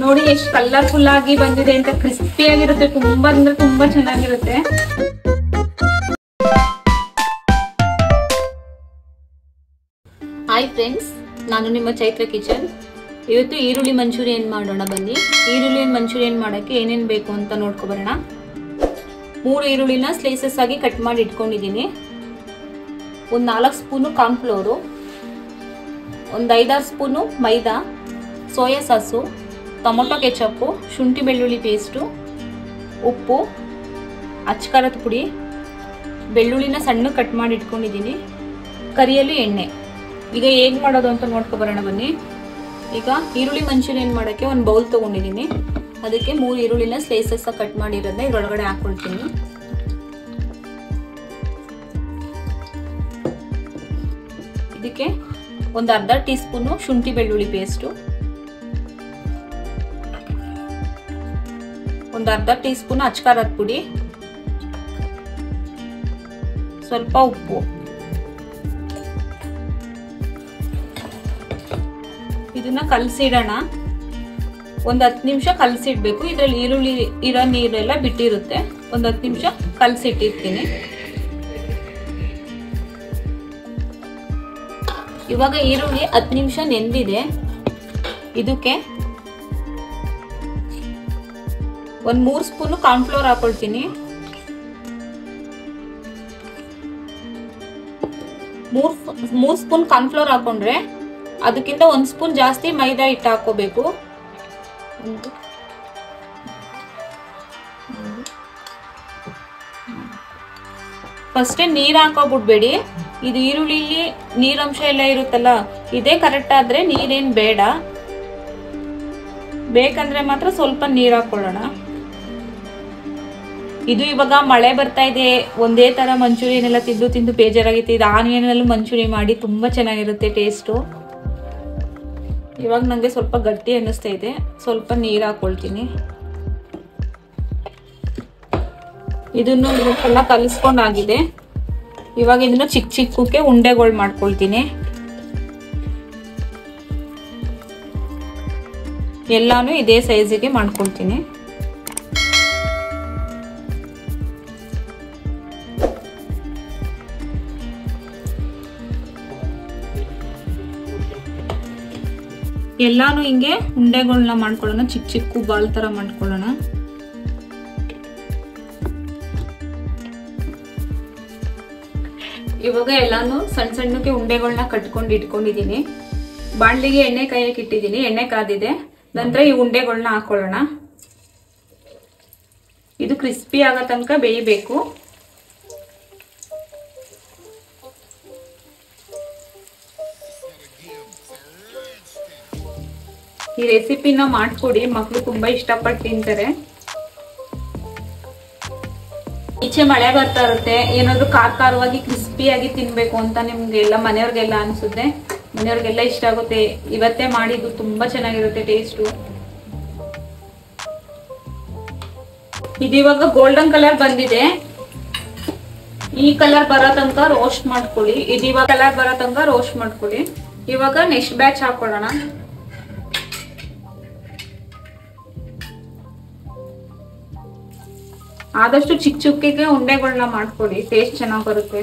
ನೋಡಿ ಎಷ್ಟು ಕಲರ್ಫುಲ್ ಆಗಿ ಬಂದಿದೆ ಅಂತ, ಕ್ರಿಸ್ಪಿ ಆಗಿರುತ್ತೆ, ತುಂಬಾ ಅಂದ್ರೆ ತುಂಬಾ ಚೆನ್ನಾಗಿರುತ್ತೆ. ಹಾಯ್ ಫ್ರೆಂಡ್ಸ್, ನಾನು ನಿಮ್ಮ ಚೈತ್ರ ಕಿಚನ್. ಇವತ್ತು ಈರುಳ್ಳಿ ಮಂಚೂರಿಯನ್ ಮಾಡೋಣ ಬನ್ನಿ. ಈರುಳ್ಳಿ ಮಂಚೂರಿಯನ್ ಮಾಡೋಕ್ಕೆ ಏನೇನು ಬೇಕು ಅಂತ ನೋಡ್ಕೊಬರೋಣ. 3 ಈರುಳ್ಳಿನ ಸ್ಲೈಸಸ್ ಆಗಿ ಕಟ್ ಮಾಡಿ ಇಟ್ಕೊಂಡಿದ್ದೀನಿ. ಒಂದು 4 ಸ್ಪೂನು ಕಾರ್ನ್ಫ್ಲೋರು, ಒಂದು 5-6 ಸ್ಪೂನು ಮೈದಾ, ಸೋಯಾ ಸಾಸು, ಟೊಮೊಟೊ ಕೆಚಪ್ಪು, ಶುಂಠಿ ಬೆಳ್ಳುಳ್ಳಿ ಪೇಸ್ಟು, ಉಪ್ಪು, ಅಚ್ಚಕಾರದ ಪುಡಿ, ಬೆಳ್ಳುಳ್ಳಿನ ಸಣ್ಣ ಕಟ್ ಮಾಡಿ ಇಟ್ಕೊಂಡಿದ್ದೀನಿ, ಕರಿಯಲು ಎಣ್ಣೆ. ಈಗ ಹೇಗೆ ಮಾಡೋದು ಅಂತ ನೋಡ್ಕೊಬರೋಣ ಬನ್ನಿ. ಈಗ ಈರುಳ್ಳಿ ಮಂಚೂರಿಯನ್ ಮಾಡೋಕ್ಕೆ ಒಂದು ಬೌಲ್ ತೊಗೊಂಡಿದ್ದೀನಿ. ಅದಕ್ಕೆ 3 ಈರುಳ್ಳಿನ ಸ್ಲೈಸಸ್ ಕಟ್ ಮಾಡಿರೋದನ್ನ ಇದರೊಳಗಡೆ ಹಾಕ್ಕೊಳ್ತೀನಿ. ಇದಕ್ಕೆ ಒಂದು ಅರ್ಧ ಟೀ ಸ್ಪೂನು ಶುಂಠಿ ಬೆಳ್ಳುಳ್ಳಿ ಪೇಸ್ಟು, ಒಂದು ಅರ್ಧ ಟೀ ಸ್ಪೂನ್ ಅಚ್ಚಕಾರದ ಪುಡಿ, ಸ್ವಲ್ಪ ಉಪ್ಪು. ಇದನ್ನ ಕಲಸಿಡೋಣ. ಒಂದು 10 ನಿಮಿಷ ಕಲಸಿಡ್ಬೇಕು. ಇದರಲ್ಲಿ ಈರುಳ್ಳಿ ಇರೋ ನೀರೆಲ್ಲ ಬಿಟ್ಟಿರುತ್ತೆ. ಒಂದು 10 ನಿಮಿಷ ಕಲಸಿಟ್ಟಿರ್ತೀನಿ. ಇವಾಗ ಈರುಳ್ಳಿ 10 ನಿಮಿಷ ನೆಂದಿದೆ. ಇದಕ್ಕೆ ಒಂದು 3 ಸ್ಪೂನು ಕಾರ್ನ್ಫ್ಲೋರ್ ಹಾಕೊಳ್ತೀನಿ. 3 ಸ್ಪೂನ್ ಕಾರ್ನ್ಫ್ಲೋರ್ ಹಾಕೊಂಡ್ರೆ ಅದಕ್ಕಿಂತ 1 ಸ್ಪೂನ್ ಜಾಸ್ತಿ ಮೈದಾ ಹಿಟ್ಟು ಹಾಕೋಬೇಕು. ಫಸ್ಟೇ ನೀರು ಹಾಕೋಬಿಡ್ಬೇಡಿ. ಇದು ಈರುಳ್ಳಿಲಿ ನೀರಂಶ ಎಲ್ಲ ಇರುತ್ತಲ್ಲ, ಇದೇ ಕರೆಕ್ಟ್ ಆದ್ರೆ ನೀರೇನು ಬೇಡ. ಬೇಕಂದ್ರೆ ಮಾತ್ರ ಸ್ವಲ್ಪ ನೀರು ಹಾಕೊಳ್ಳೋಣ. ಇದು ಇವಾಗ ಮಳೆ ಬರ್ತಾ ಇದೆ, ಒಂದೇ ತರ ಮಂಚೂರಿಯನ್ ಎಲ್ಲ ತಿಂದು ಬೇಜಾರಾಗಿತ್ತು. ಇದು ಆನಿಯನ್ ಮಂಚೂರಿ ಮಾಡಿ ತುಂಬಾ ಚೆನ್ನಾಗಿರುತ್ತೆ ಟೇಸ್ಟು. ಇವಾಗ ನಂಗೆ ಸ್ವಲ್ಪ ಗಟ್ಟಿ ಅನ್ನಿಸ್ತಾ ಇದೆ, ಸ್ವಲ್ಪ ನೀರು ಹಾಕೊಳ್ತೀನಿ. ಇದನ್ನು ಎಲ್ಲ ಕಲಿಸ್ಕೊಂಡಾಗಿದೆ. ಇವಾಗ ಇದನ್ನ ಚಿಕ್ಕ ಚಿಕ್ಕಕ್ಕೆ ಉಂಡೆಗಳು ಮಾಡ್ಕೊಳ್ತೀನಿ. ಎಲ್ಲಾನು ಇದೇ ಸೈಜಿಗೆ ಮಾಡ್ಕೊಳ್ತೀನಿ. ಎಲ್ಲಾನು ಹಿಂಗೆ ಉಂಡೆಗಳನ್ನ ಮಾಡ್ಕೊಳ್ಳೋಣ, ಚಿಕ್ಕ ಚಿಕ್ಕ ಬಾಲ್ ತರ ಮಾಡ್ಕೊಳ್ಳೋಣ. ಇವಾಗ ಎಲ್ಲಾನು ಸಣ್ಣ ಸಣ್ಣಕ್ಕೆ ಉಂಡೆಗಳನ್ನ ಕಟ್ಕೊಂಡು ಇಟ್ಕೊಂಡಿದ್ದೀನಿ. ಬಾಣಲಿಗೆ ಎಣ್ಣೆ ಕಾಯಕ್ಕೆ ಇಟ್ಟಿದ್ದೀನಿ. ಎಣ್ಣೆ ಕಾದಿದೆ. ನಂತರ ಈ ಉಂಡೆಗಳನ್ನ ಹಾಕೊಳ್ಳೋಣ. ಇದು ಕ್ರಿಸ್ಪಿ ಆಗೋ ತನಕ ಬೇಯಬೇಕು. ಈ ರೆಸಿಪಿನ ಮಾಡ್ಕೊಡಿ, ಮಕ್ಕಳು ತುಂಬಾ ಇಷ್ಟಪಟ್ಟು ತಿಂತಾರೆ. ಈಚೆ ಮಳೆ ಬರ್ತಾ ಇರುತ್ತೆ, ಏನಾದ್ರು ಖಾರವಾಗಿ ಕ್ರಿಸ್ಪಿಯಾಗಿ ತಿನ್ಬೇಕು ಅಂತ ನಿಮ್ಗೆಲ್ಲ ಮನೆಯವ್ರಿಗೆಲ್ಲ ಅನ್ಸುತ್ತೆ. ಮನೆಯವ್ರಿಗೆಲ್ಲ ಇಷ್ಟ ಆಗುತ್ತೆ. ಇವತ್ತೇ ಮಾಡಿದ್ದು ತುಂಬಾ ಚೆನ್ನಾಗಿರುತ್ತೆ ಟೇಸ್ಟು. ಇದು ಇವಾಗ ಗೋಲ್ಡನ್ ಕಲರ್ ಬಂದಿದೆ. ಈ ಕಲರ್ ಬರೋ ತನಕ ರೋಸ್ಟ್ ಮಾಡ್ಕೊಳ್ಳಿ. ಇದು ಇವಾಗ ಕಲರ್ ಬರೋ ತನಕ ರೋಸ್ಟ್ ಮಾಡ್ಕೊಳ್ಳಿ. ಇವಾಗ ನೆಕ್ಸ್ಟ್ ಬ್ಯಾಚ್ ಹಾಕೊಳ್ಳೋಣ. ಆದಷ್ಟು ಚಿಕ್ಕ ಚಿಕ್ಕಗೆ ಉಂಡೆಗಳನ್ನ ಮಾಡ್ಕೊಳ್ಳಿ, ಟೇಸ್ಟ್ ಚೆನ್ನಾಗಿ ಬರುತ್ತೆ.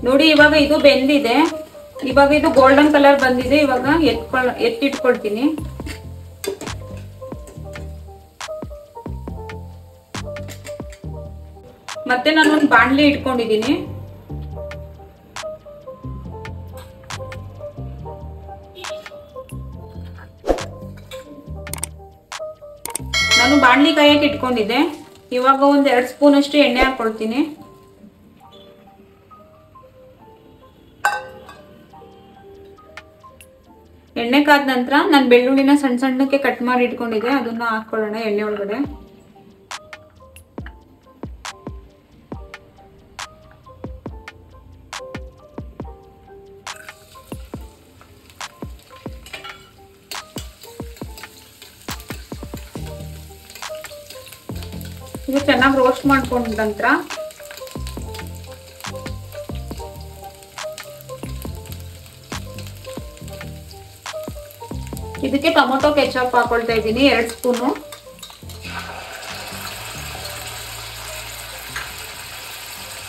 ನೋಡಿ ಇವಾಗ ಇದು ಬೆಂದಿದೆ. ಇವಾಗ ಇದು ಗೋಲ್ಡನ್ ಕಲರ್ ಬಂದಿದೆ. ಇವಾಗ ಎತ್ತಿಟ್ಕೊಳ್ತೀನಿ. ಮತ್ತೆ ನಾನು ಒಂದು ಬಾಣಲಿ ಇಟ್ಕೊಂಡಿದ್ದೀನಿ. ನಾನು ಬಾಣಲಿ ಕಾಯಕ್ಕೆ ಇಟ್ಕೊಂಡಿದ್ದೆ. ಇವಾಗ ಒಂದು 2 ಸ್ಪೂನ್ ಅಷ್ಟು ಎಣ್ಣೆ ಹಾಕೊಳ್ತೀನಿ. ಎಣ್ಣೆ ಕಾದ ನಂತರ ನಾನು ಬೆಳ್ಳುಳ್ಳಿನ ಸಣ್ಣ ಸಣ್ಣಕ್ಕೆ ಕಟ್ ಮಾಡಿ ಇಟ್ಕೊಂಡಿದ್ದೆ, ಅದನ್ನ ಹಾಕೊಳ್ಳೋಣ ಎಣ್ಣೆ ಒಳಗಡೆ. ಇದು ಚೆನ್ನಾಗಿ ರೋಸ್ಟ್ ಮಾಡ್ಕೊಂಡ ನಂತರ ಇದಕ್ಕೆ ಟೊಮೊಟೊ ಕೆಚಪ್ ಹಾಕೊಳ್ತಾ ಇದ್ದೀನಿ 2 ಸ್ಪೂನು.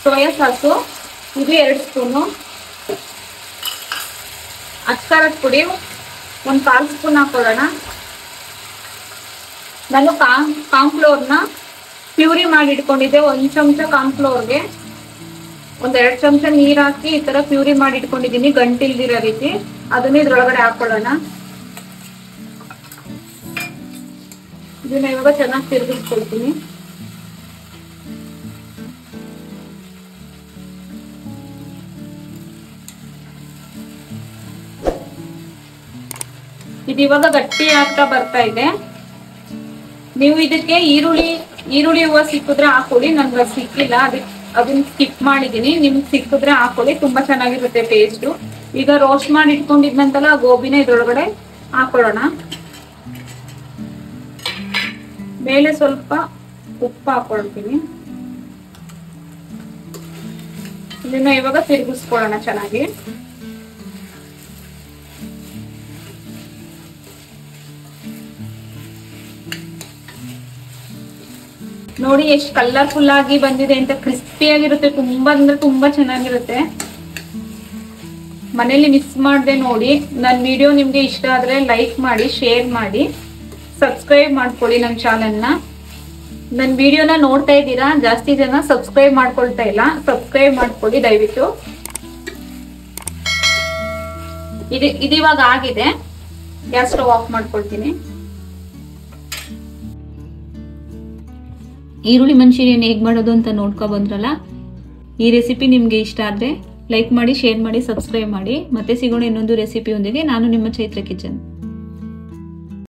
ಸೋಯಾ ಸಾಸು ಇದು 2 ಸ್ಪೂನು. ಅಚ್ಕಾರದ ಪುಡಿ 1/4 ಸ್ಪೂನ್ ಹಾಕೊಳ್ಳೋಣ. ನಾನು ಕಾರ್ನ್ಫ್ಲೋರ್ನ ಪ್ಯೂರಿ ಮಾಡಿ ಇಟ್ಕೊಂಡಿದ್ದೆ. 1 ಚಮಚ ಕಾರ್ನ್ಫ್ಲೋರ್ಗೆ 2 ಚಮಚ ನೀರ್ ಹಾಕಿ ಈ ತರ ಪ್ಯೂರಿ ಮಾಡಿ ಇಟ್ಕೊಂಡಿದ್ದೀನಿ ಗಂಟಿಲ್ದಿರೋ ರೀತಿ. ಅದನ್ನ ಇದ್ರೊಳಗಡೆ ಹಾಕೊಳ್ಳೋಣ. ಇದನ್ನ ಇವಾಗ ಚೆನ್ನಾಗಿ ತಿರುಗಿಸ್ಕೊಳ್ತೀನಿ. ಇದು ಇವಾಗ ಗಟ್ಟಿ ಆಗ್ತಾ ಬರ್ತಾ ಇದೆ. ನೀವು ಇದಕ್ಕೆ ಈರುಳ್ಳಿ ಹೂವು ಸಿಕ್ಕಿದ್ರೆ ಹಾಕೊಳ್ಳಿ. ನನ್ಗೆ ಸಿಕ್ಕಿಲ್ಲ, ಅದನ್ನ ಸ್ಕಿಪ್ ಮಾಡಿದೀನಿ. ನಿಮ್ಗೆ ಸಿಕ್ಕಿದ್ರೆ ಹಾಕೊಳ್ಳಿ, ತುಂಬಾ ಚೆನ್ನಾಗಿರುತ್ತೆ ಟೇಸ್ಟ್. ಈಗ ರೋಸ್ಟ್ ಮಾಡಿ ಇಟ್ಕೊಂಡಿದ್ನಂತಲ್ಲ ಗೋಬಿನ ಇದ್ರೊಳಗಡೆ ಹಾಕೊಳ್ಳೋಣ. ಮೇಲೆ ಸ್ವಲ್ಪ ಉಪ್ಪು ಹಾಕೊಳ್ತೀನಿ. ಇದನ್ನ ಇವಾಗ ತಿರುಗಿಸ್ಕೊಳ್ಳೋಣ ಚೆನ್ನಾಗಿ. ನೋಡಿ ಎಷ್ಟು ಕಲರ್ಫುಲ್ ಆಗಿ ಬಂದಿದೆ ಅಂತ. ಕ್ರಿಸ್ಪಿ ಆಗಿರುತ್ತೆ, ತುಂಬಾ ಅಂದ್ರೆ ತುಂಬಾ ಚೆನ್ನಾಗಿರುತ್ತೆ. ಮನೇಲಿ ಮಿಸ್ ಮಾಡದೆ ನೋಡಿ. ನನ್ನ ವಿಡಿಯೋ ನಿಮ್ಗೆ ಇಷ್ಟ ಆದ್ರೆ ಲೈಕ್ ಮಾಡಿ, ಶೇರ್ ಮಾಡಿ, ಸಬ್ಸ್ಕ್ರೈಬ್ ಮಾಡ್ಕೊಳ್ಳಿ ನನ್ನ ಚಾನೆಲ್ನ. ನನ್ನ ವಿಡಿಯೋನ ನೋಡ್ತಾ ಇದ್ದೀರಾ, ಜಾಸ್ತಿ ಜನ ಸಬ್ಸ್ಕ್ರೈಬ್ ಮಾಡ್ಕೊಳ್ತಾ ಇಲ್ಲ. ಸಬ್ಸ್ಕ್ರೈಬ್ ಮಾಡ್ಕೊಳ್ಳಿ ದಯವಿಟ್ಟು. ಇದಿವಾಗ ಆಗಿದೆ. ಗ್ಯಾಸ್ ಸ್ಟವ್ ಆಫ್ ಮಾಡ್ಕೊಳ್ತೀನಿ. ಈರುಳ್ಳಿ ಮಂಚೂರಿಯನ್ ಹೇಗ್ ಮಾಡೋದು ಅಂತ ನೋಡ್ಕೊ ಬಂದ್ರಲ್ಲ. ಈ ರೆಸಿಪಿ ನಿಮ್ಗೆ ಇಷ್ಟ ಆದ್ರೆ ಲೈಕ್ ಮಾಡಿ, ಶೇರ್ ಮಾಡಿ, ಸಬ್ಸ್ಕ್ರೈಬ್ ಮಾಡಿ. ಮತ್ತೆ ಸಿಗೋಣ ಇನ್ನೊಂದು ರೆಸಿಪಿಯೊಂದಿಗೆ. ನಾನು ನಿಮ್ಮ ಚೈತ್ರ ಕಿಚನ್.